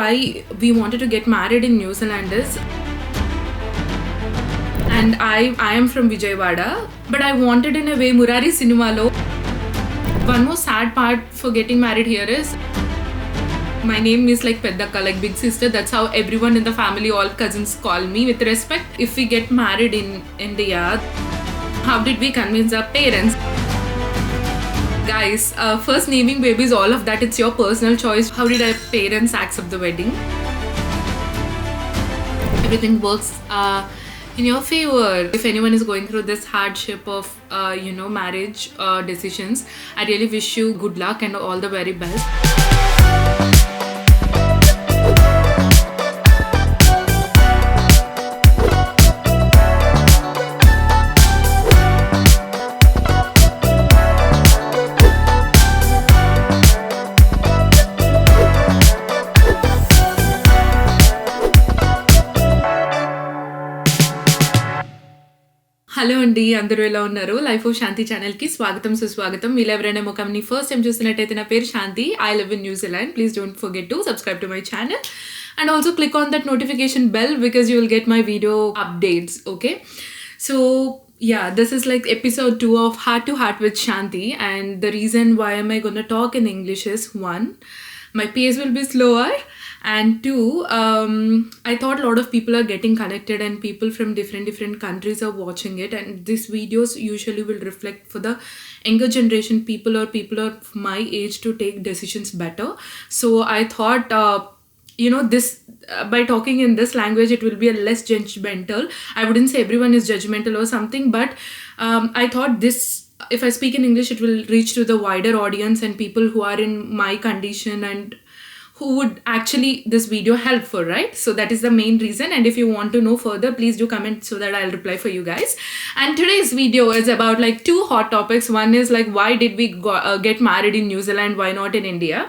why we wanted to get married in New Zealand is, and I am from Vijayawada, but I wanted in a way Murari cinema lo. One more sad part for getting married here is my name is like Peddakka, like big sister. That's how everyone in the family, all cousins call me with respect. If we get married in India, how did we convince our parents? Guys, first naming babies, all of that, it's your personal choice. How did our parents accept the wedding? Everything works in your favor. If anyone is going through this hardship of marriage decisions, I really wish you good luck and all the very best. Hello అండి, అందరూ ఎలా ఉన్నారు? Life of శాంతి ఛానల్కి స్వాగతం సుస్వాగతం. మీరు ఎవరైనా ముఖంని first time చూస్తున్నట్టయితే నా పేరు Shanti. I live in New Zealand. Please don't forget to subscribe to my channel and also click on that notification bell because you will get my video updates. Okay, so yeah, this is like episode 2 of Heart to Heart with Shanti, and the reason why am I going to talk in English is, one, my pace will be slower, and two, I thought a lot of people are getting connected and people from different countries are watching it, and these videos usually will reflect for the younger generation people or people of my age to take decisions better. So I thought this by talking in this language it will be a less judgmental. I wouldn't say everyone is judgmental or something, but I thought this, if I speak in English, it will reach to the wider audience and people who are in my condition and who would actually this video help for, right? So that is the main reason, and if you want to know further, please do comment so that I'll reply for you guys. And today's video is about like two hot topics. One is like, why did we get married in New Zealand, why not in India?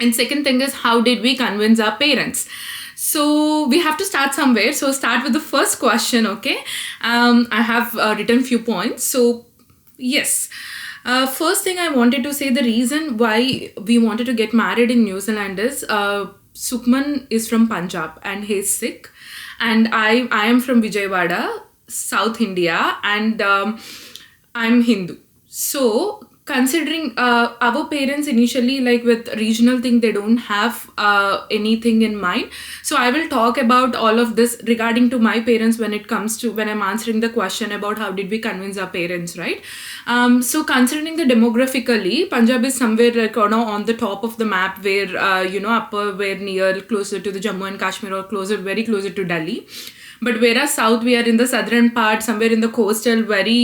And second thing is, how did we convince our parents? So we have to start somewhere. So start with the first question, okay? I have written few points. So yes, first thing I wanted to say, the reason why we wanted to get married in New Zealand is Sukhman is from Punjab and he's Sikh, and I am from Vijayawada, South India, and I'm Hindu. So considering our parents initially, like with regional thing, they don't have anything in mind. So I will talk about all of this regarding to my parents when it comes to when I'm answering the question about how did we convince our parents, right? So considering the demographically, Punjab is somewhere like on the top of the map, where upper, where near closer to the Jammu and Kashmir or very closer to Delhi. But whereas south, we are in the southern part, somewhere in the coastal, very,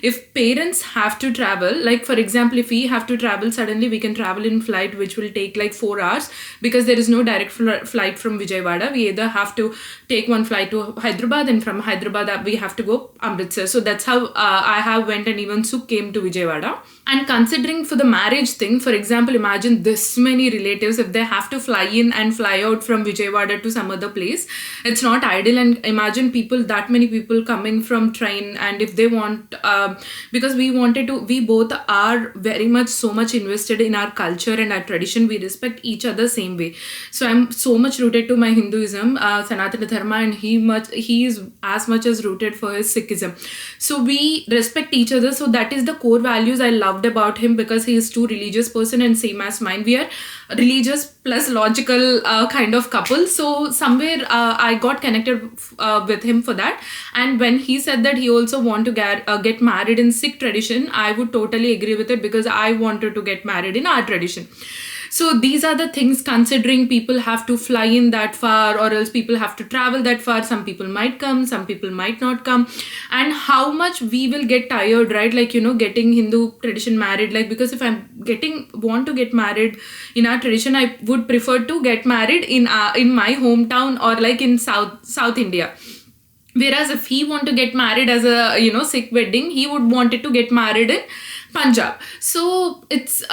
if parents have to travel, like for example, if we have to travel, suddenly we can travel in flight, which will take like 4 hours because there is no direct flight from Vijayawada. We either have to take one flight to Hyderabad, and from Hyderabad, we have to go Amritsar. So that's how I have went, and even Sukh came to Vijayawada. And considering for the marriage thing, for example, imagine this many relatives, if they have to fly in and fly out from Vijayawada to some other place, it's not ideal. And imagine that many people coming from train, and if they want, because we both are very much so much invested in our culture and our tradition. We respect each other same way. So I'm so much rooted to my Hinduism, Sanatana Dharma, and he is as much as rooted for his Sikhism. So we respect each other. So that is the core values I loved about him, because he is too religious person and same as mine. We are religious plus logical kind of couple. So somewhere I got connected with him for that. And when he said that he also want to get married in Sikh tradition, I would totally agree with it, because I wanted to get married in our tradition. So these are the things, considering people have to fly in that far, or else people have to travel that far. Some people might come, some people might not come, and how much we will get tired, right? Like, getting Hindu tradition married, like, because if I'm want to get married in our tradition, I would prefer to get married in my hometown or like in South India. Whereas if he want to get married as a Sikh wedding, he would wanted to get married in Punjab. So it's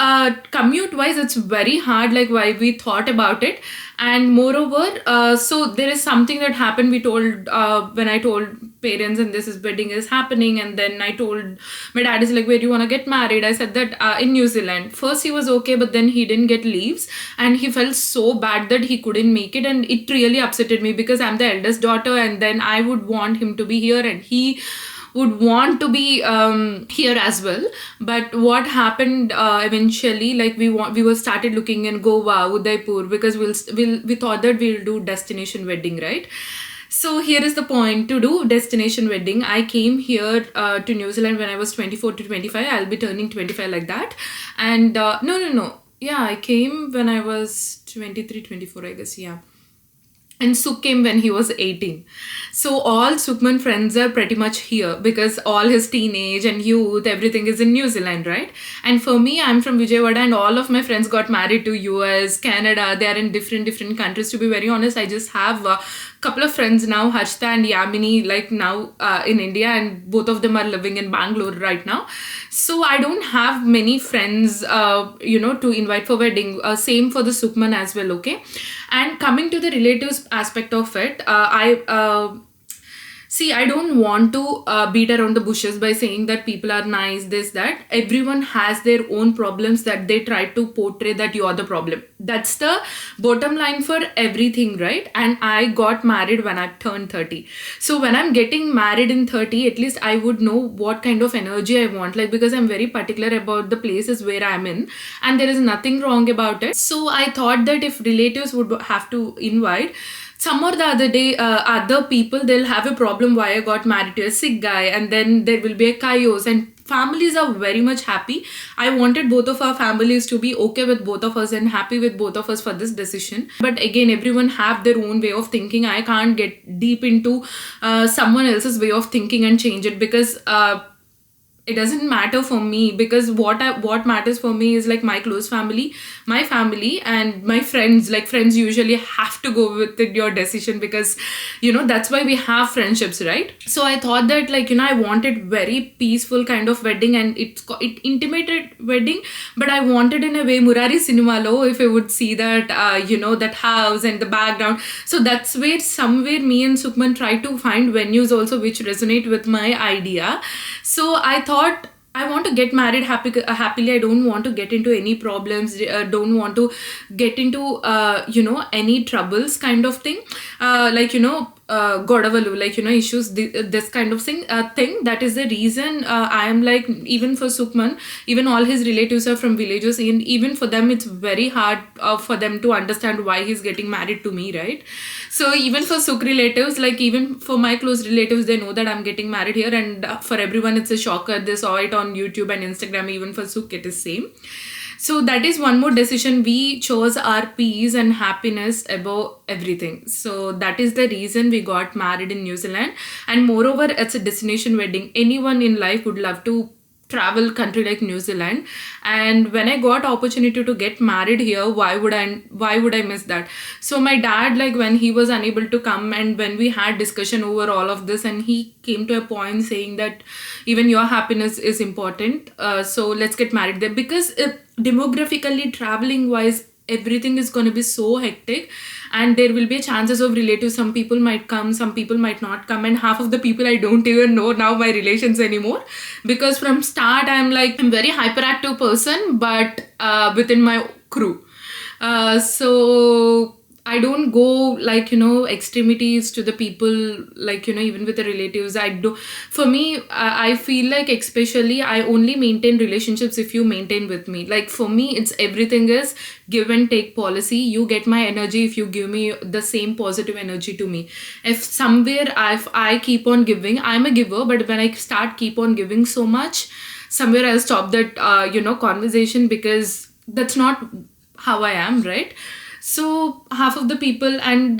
commute wise, it's very hard, like why we thought about it. And moreover, so there is something that happened. We told when I told parents, and this is wedding is happening, and then I told my dad is like, where do you want to get married? I said that in New Zealand. First he was okay, but then he didn't get leaves, and he felt so bad that he couldn't make it, and it really upsetted me because I'm the eldest daughter, and then I would want him to be here, and he would want to be here as well. But what happened eventually, like we were started looking in Goa, Udaipur, because we thought that we'll do destination wedding, right? So here is the point: to do destination wedding, I came here to New Zealand when I was 24 to 25. I'll be turning 25 like that. And no. Yeah, I came when I was 23, 24, I guess. Yeah. And Sukh came when he was 18. So all Sukhman friends are pretty much here because all his teenage and youth, everything is in New Zealand, right? And for me, I'm from Vijayawada, and all of my friends got married to US, Canada. They are in different countries. To be very honest, I just have a couple of friends now, Harshita and Yamini, like now in India, and both of them are living in Bangalore right now. So I don't have many friends, to invite for wedding. Same for the Sukhman as well, okay? And coming to the relatives aspect of it, I don't want to beat around the bushes by saying that people are nice, this, that. Everyone has their own problems that they try to portray that you are the problem. That's the bottom line for everything, right? And I got married when I turned 30. So when I'm getting married in 30, at least I would know what kind of energy I want. Like, because I'm very particular about the places where I'm in, and there is nothing wrong about it. So I thought that if relatives would have to invite, some or the other day, other people, they'll have a problem why I got married to a sick guy, and then there will be a chaos, and families are very much happy. I wanted both of our families to be okay with both of us and happy with both of us for this decision. But again, everyone have their own way of thinking. I can't get deep into someone else's way of thinking and change it, because it doesn't matter for me, because what matters for me is like my close family, my family, and my friends. Like, friends usually have to go with your decision, because that's why we have friendships, right? So I thought that, like, I wanted very peaceful kind of wedding, and it intimated wedding, but I wanted in a way Murari Cinema lo, if I would see that that house and the background. So that's where somewhere me and Sukhman try to find venues also which resonate with my idea. So I thought I want to get married happily. I don't want to get into any problems. Don't want to get into any troubles kind of thing. Godavalu, issues, this kind of thing. That is the reason I am like, even for Sukhman, even all his relatives are from villages, and even for them it's very hard for them to understand why he's getting married to me, right? So even for Sukh relatives, like even for my close relatives, they know that I'm getting married here, and for everyone it's a shocker. They saw it on YouTube and Instagram. Even for Sukh it is same. So that is one more decision. We chose our peace and happiness above everything. So that is the reason we got married in New Zealand. And moreover, it's a destination wedding. Anyone in life would love to travel country like New Zealand, and when I got opportunity to get married here, why would I miss that? So my dad, like, when he was unable to come, and when we had discussion over all of this, and he came to a point saying that even your happiness is important, so let's get married there, because demographically, traveling wise, everything is going to be so hectic, and there will be chances of relatives. Some people might come, some people might not come, and half of the people I don't even know now my relations anymore, because from start I'm very hyperactive person, but within my crew, so I don't go extremities to the people, even with the relatives. I do. For me, I feel like, especially, I only maintain relationships if you maintain with me. Like, for me, it's everything is give and take policy. You get my energy if you give me the same positive energy to me. If somewhere I keep on giving, I'm a giver, but when I start keep on giving so much, somewhere I'll stop that conversation, because that's not how I am, right? So half of the people, and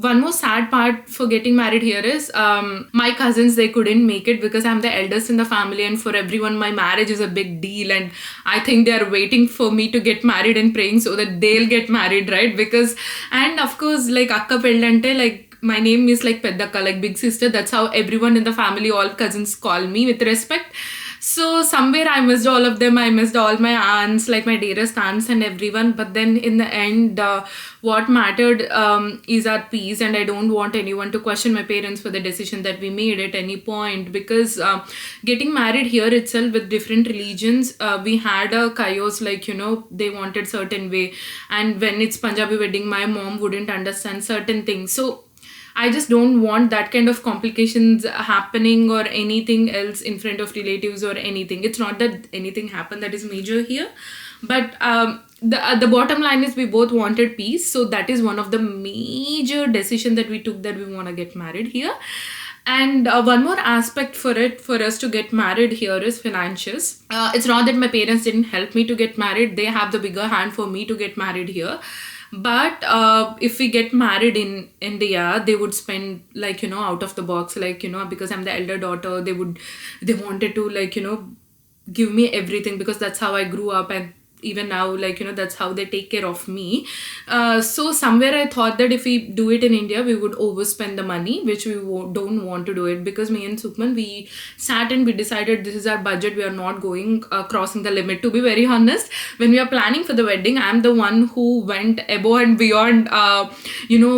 one more sad part for getting married here is my cousins, they couldn't make it, because I'm the eldest in the family, and for everyone my marriage is a big deal, and I think they are waiting for me to get married and praying so that they'll get married, right? Because, and of course, like akka pellante, like my name is like Peddakka, like big sister. That's how everyone in the family, all cousins call me with respect. So somewhere I missed all of them. I missed all my aunts, like my dearest aunts and everyone. But then in the end, what mattered is our peace, and I don't want anyone to question my parents for the decision that we made at any point, because getting married here itself with different religions, we had a chaos, like, they wanted certain way, and when it's Punjabi wedding, my mom wouldn't understand certain things. So I just don't want that kind of complications happening or anything else in front of relatives or anything. It's not that anything happened that is major here, but the bottom line is we both wanted peace. So that is one of the major decision that we took, that we want to get married here. And one more aspect for us to get married here is finances. It's not that my parents didn't help me to get married. They have the bigger hand for me to get married here. But if we get married in India, they would spend, like, out of the box, like, because I'm the elder daughter, they wanted to, like, give me everything, because that's how I grew up, and even now, like, that's how they take care of me. So somewhere I thought that if we do it in India, we would overspend the money, which we don't want to do it, because me and Sukhman, we sat and we decided this is our budget. We are not going crossing the limit. To be very honest, when we are planning for the wedding, I'm the one who went above and beyond,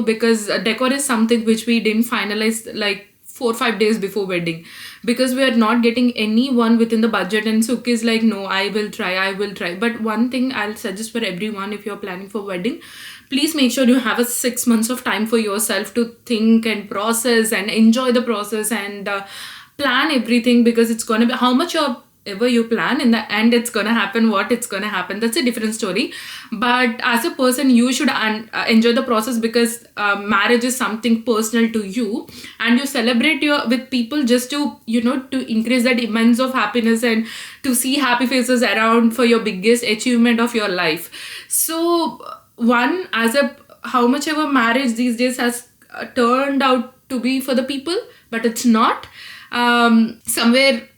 because decor is something which we didn't finalize like 4 or 5 days before wedding, because we are not getting anyone within the budget, and Sukh is like, no, I will try. But one thing I'll suggest for everyone, if you're planning for wedding, please make sure you have a 6 months of time for yourself to think and process and enjoy the process, and plan everything, because it's gonna be how much ever you plan, in the end it's gonna happen what it's gonna happen. That's a different story. But as a person, you should enjoy the process, because marriage is something personal to you, and you celebrate with people just to to increase that immense of happiness and to see happy faces around for your biggest achievement of your life. So one, how much ever marriage these days has turned out to be for the people, but it's not. Somewhere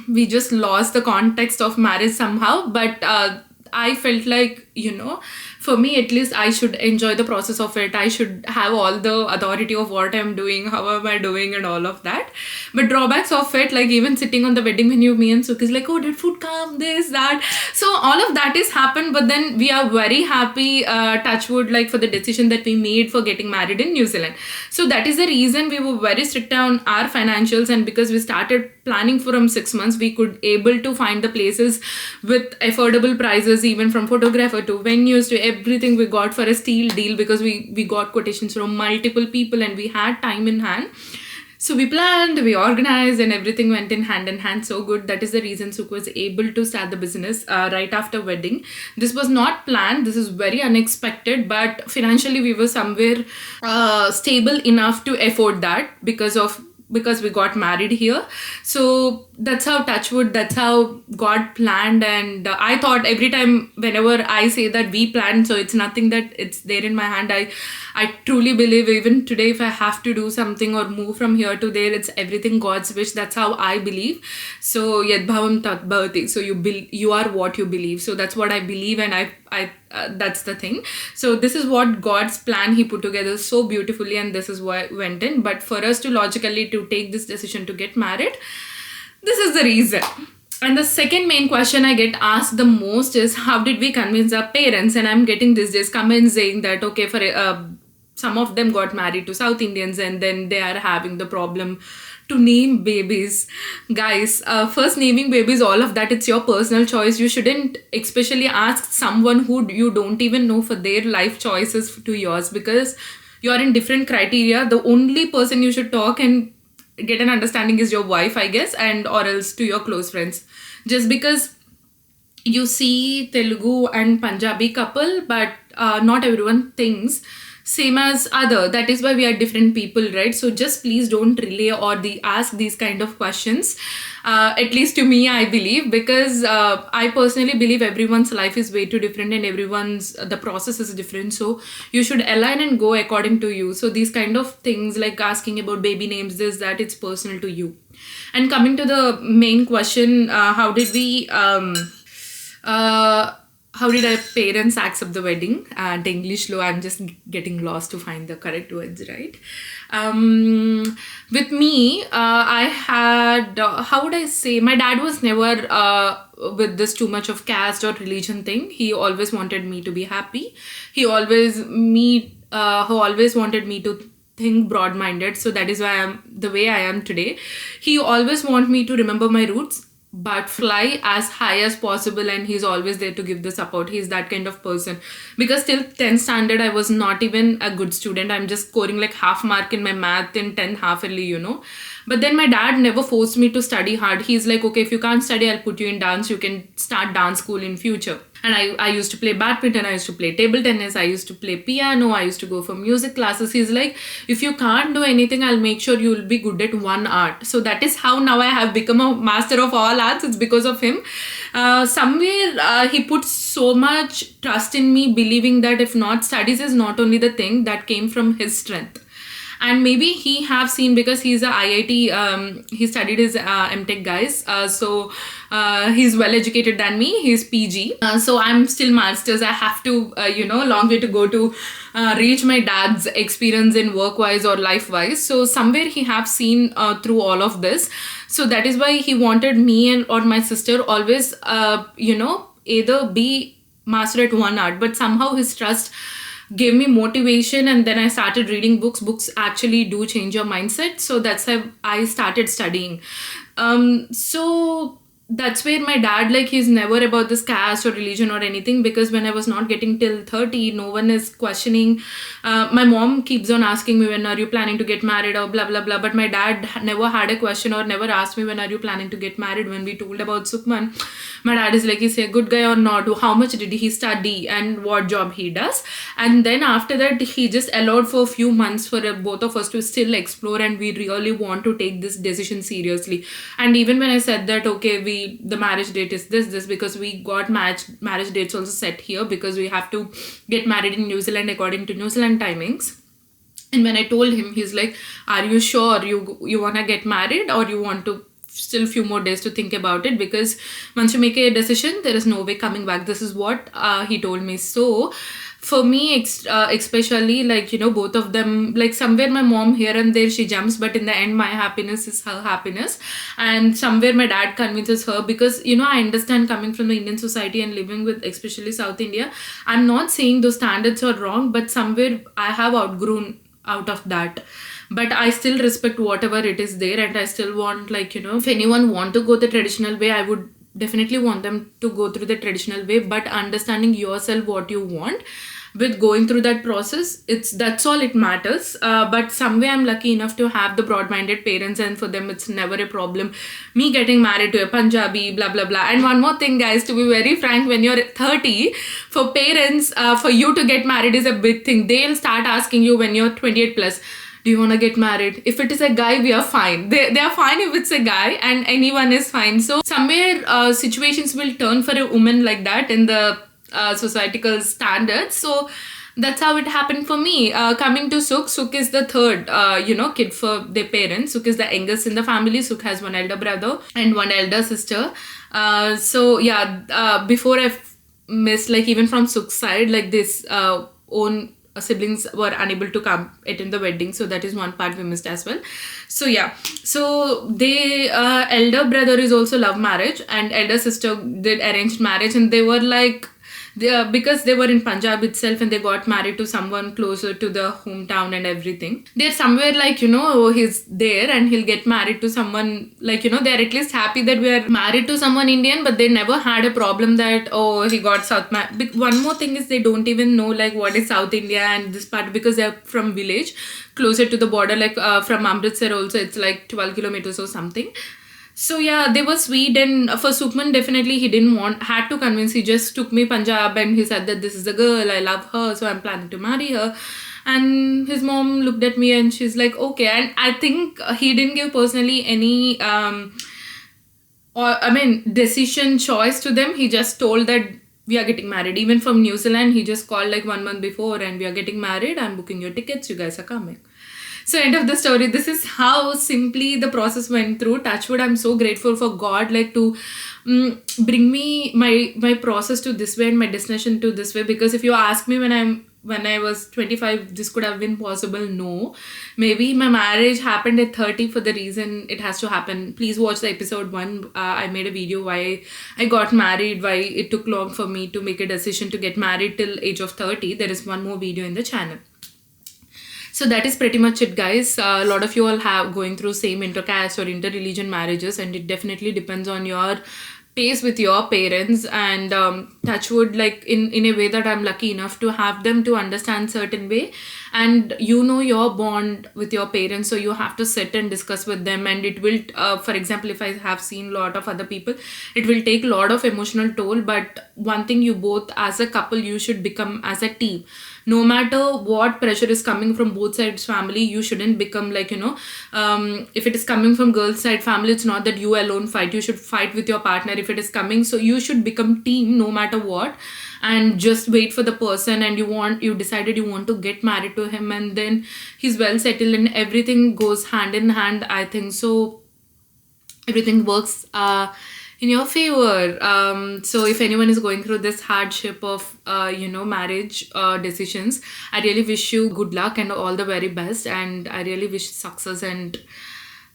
we just lost the context of marriage somehow. But I felt like, for me at least, I should enjoy the process of it. I should have all the authority of what I'm doing, how am I doing, and all of that. But drawbacks of it, like even sitting on the wedding menu, me and Sukh is like, oh, did food come, this, that. So all of that is happened, but then we are very happy, touch wood, like for the decision that we made for getting married in New Zealand. So that is the reason we were very strict on our financials, and because we started planning from 6 months, we could able to find the places with affordable prices, even from photographer to venues to everything. We got for a steal deal, because we got quotations from multiple people, and we had time in hand. So we planned, we organized, and everything went in hand so good. That is the reason Sukh was able to start the business right after wedding. This was not planned, this is very unexpected, but financially we were somewhere stable enough to afford that, because we got married here. So that's how, touch wood, that's how God planned. And I thought every time whenever I say that we planned, so it's nothing that it's there in my hand. I truly believe even today, if I have to do something or move from here to there, it's everything God's wish. That's how I believe. So yad bhavam tat bhavati. So you are what you believe. So that's what I believe, and I that's the thing. So this is what God's plan He put together so beautifully, and this is why I went in. But for us to logically to take this decision to get married, this is the reason. And the second main question I get asked the most is, how did we convince our parents? And I'm getting these days comments saying that, okay, for some of them got married to South Indians, and then they are having the problem to name babies. Guys, first, naming babies, all of that, it's your personal choice. You shouldn't especially ask someone who you don't even know for their life choices to yours, because you are in different criteria. The only person you should talk and get an understanding is your wife, I guess, and or else to your close friends. Just because you see Telugu and Punjabi couple, but not everyone thinks same as other. That is why we are different people, right? So just please don't relay or ask these kind of questions. At least to me, I believe, because I personally believe everyone's life is way too different, and everyone's the process is different. So you should align and go according to you. So these kind of things like asking about baby names, this, that, it's personal to you. And coming to the main question, how how did our parents accept the wedding? And English lo, I'm just getting lost to find the correct words, right? With me, I had, how would I say, my dad was never with this too much of caste or religion thing. He always wanted me to be happy. He always wanted me to think broad-minded. So that is why I'm the way I am today. He always want me to remember my roots, but fly as high as possible, and he's always there to give the support. He's that kind of person, because till 10th standard I was not even a good student. I'm just scoring like half mark in my math in 10th half early, but then my dad never forced me to study hard. He's like, okay, if you can't study, I'll put you in dance, you can start dance school in future. And I used to play badminton, I used to play table tennis, I used to play piano, I used to go for music classes. He's like, if you can't do anything, I'll make sure you'll be good at one art. So that is how now I have become a master of all arts. It's because of him. Somewhere he put so much trust in me, believing that if not, studies is not only the thing that came from his strength. And maybe he have seen, because he's a IIT, he studied his MTech guys. So he's well educated than me. He's PG. So I'm still masters. I have to, long way to go to reach my dad's experience in work-wise or life-wise. So somewhere he have seen through all of this. So that is why he wanted me or my sister always, either be master at one art. But somehow his trust gave me motivation, and then I started reading books. Books actually do change your mindset. So that's how I started studying. So that's where my dad, like, he's never about this caste or religion or anything, because when I was not getting till 30, no one is questioning. My mom keeps on asking me, when are you planning to get married, or blah blah blah, but my dad never had a question or never asked me, when are you planning to get married. When we told about Sukhman, my dad is like, is he a good guy or not, how much did he study, and what job he does. And then after that, he just allowed for a few months for both of us to still explore, and we really want to take this decision seriously. And even when I said that, okay, the marriage date is this, because we got marriage dates also set here, because we have to get married in New Zealand according to New Zealand timings. And when I told him, he's like, are you sure you want to get married, or you want to still few more days to think about it? Because once you make a decision, there is no way coming back. This is what he told me. So for me, especially, like, both of them, like, somewhere my mom here and there, she jumps, but in the end, my happiness is her happiness. And somewhere my dad convinces her, because, I understand, coming from the Indian society and living with especially South India, I'm not saying those standards are wrong, but somewhere I have outgrown out of that. But I still respect whatever it is there, and I still want, like, if anyone want to go the traditional way, I would definitely want them to go through the traditional way, but understanding yourself what you want with going through that process, that's all it matters. But some way I'm lucky enough to have the broad-minded parents, and for them it's never a problem me getting married to a Punjabi, blah blah blah. And one more thing, guys, to be very frank, when you're 30, for parents, for you to get married is a big thing. They'll start asking you when you're 28 plus, do you want to get married? If it is a guy, we are fine. They are fine if it's a guy, and anyone is fine. So somewhere situations will turn for a woman like that in the societal standards. So that's how it happened for me. Coming to Sukh is the third kid for their parents. Sukh is the youngest in the family. Sukh has one elder brother and one elder sister. Before I missed, like, even from Sukh's side, like, this own siblings were unable to come attend the wedding, so that is one part we missed as well. So the elder brother is also love marriage, and elder sister did arranged marriage, and they were like, because they were in Punjab itself, and they got married to someone closer to the hometown and everything. They're somewhere like, he's there and he'll get married to someone, like, they're at least happy that we are married to someone Indian, but they never had a problem that, he got South. One more thing is, they don't even know, like, what is South India and this part, because they're from village closer to the border, like from Amritsar also, it's like 12 kilometers or something. So they were sweet, and for Sukhman, definitely he had to convince. He just took me Punjab, and he said that this is a girl, I love her, so I'm planning to marry her. And his mom looked at me and she's like, okay. And I think he didn't give personally any decision choice to them. He just told that we are getting married. Even from New Zealand, he just called like 1 month before, and we are getting married, I'm booking your tickets, you guys are coming. So end of the story. This is how simply the process went through. Touchwood, I'm so grateful for God, like to bring me my process to this way and my destination to this way. Because if you ask me when I was 25, this could have been possible. No, maybe my marriage happened at 30 for the reason it has to happen. Please watch the episode 1. I made a video why I got married, why it took long for me to make a decision to get married till age of 30. There is one more video in the channel. So that is pretty much it, guys. A lot of you all have going through same intercaste or interreligion marriages, and it definitely depends on your pace with your parents. And touchwood, like in a way that I'm lucky enough to have them to understand certain way, and you know your bond with your parents, so you have to sit and discuss with them. And it will for example, if I have seen a lot of other people, it will take a lot of emotional toll, but one thing, you both as a couple, you should become as a team. No matter what pressure is coming from both sides family, you shouldn't become like, if it is coming from girls side family, it's not that you alone fight, you should fight with your partner if it is coming. So you should become team no matter what, and just wait for the person. And you decided you want to get married to him, and then he's well settled and everything goes hand in hand, I think so everything works in your favor. So if anyone is going through this hardship of marriage decisions, I really wish you good luck and all the very best, and I really wish success and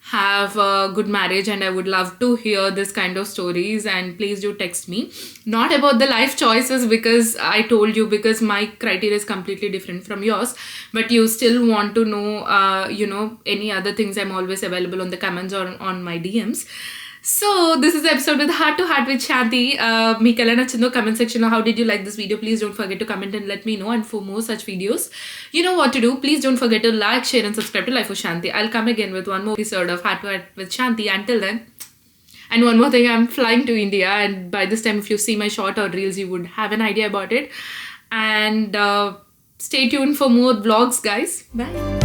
have a good marriage. And I would love to hear this kind of stories, and please do text me, not about the life choices, because I told you, because my criteria is completely different from yours, but you still want to know any other things, I'm always available on the comments or on my DMs. So this is the episode with Heart to Heart with Shanti. Meeku ela nachindho comment section lo how did you like this video? Please don't forget to comment and let me know. And for more such videos, you know what to do. Please don't forget to like, share and subscribe to Life of Shanti. I'll come again with one more episode of Heart to Heart with Shanti. Until then, and one more thing, I'm flying to India, and by this time if you see my short or reels, you would have an idea about it. And stay tuned for more vlogs, guys. Bye.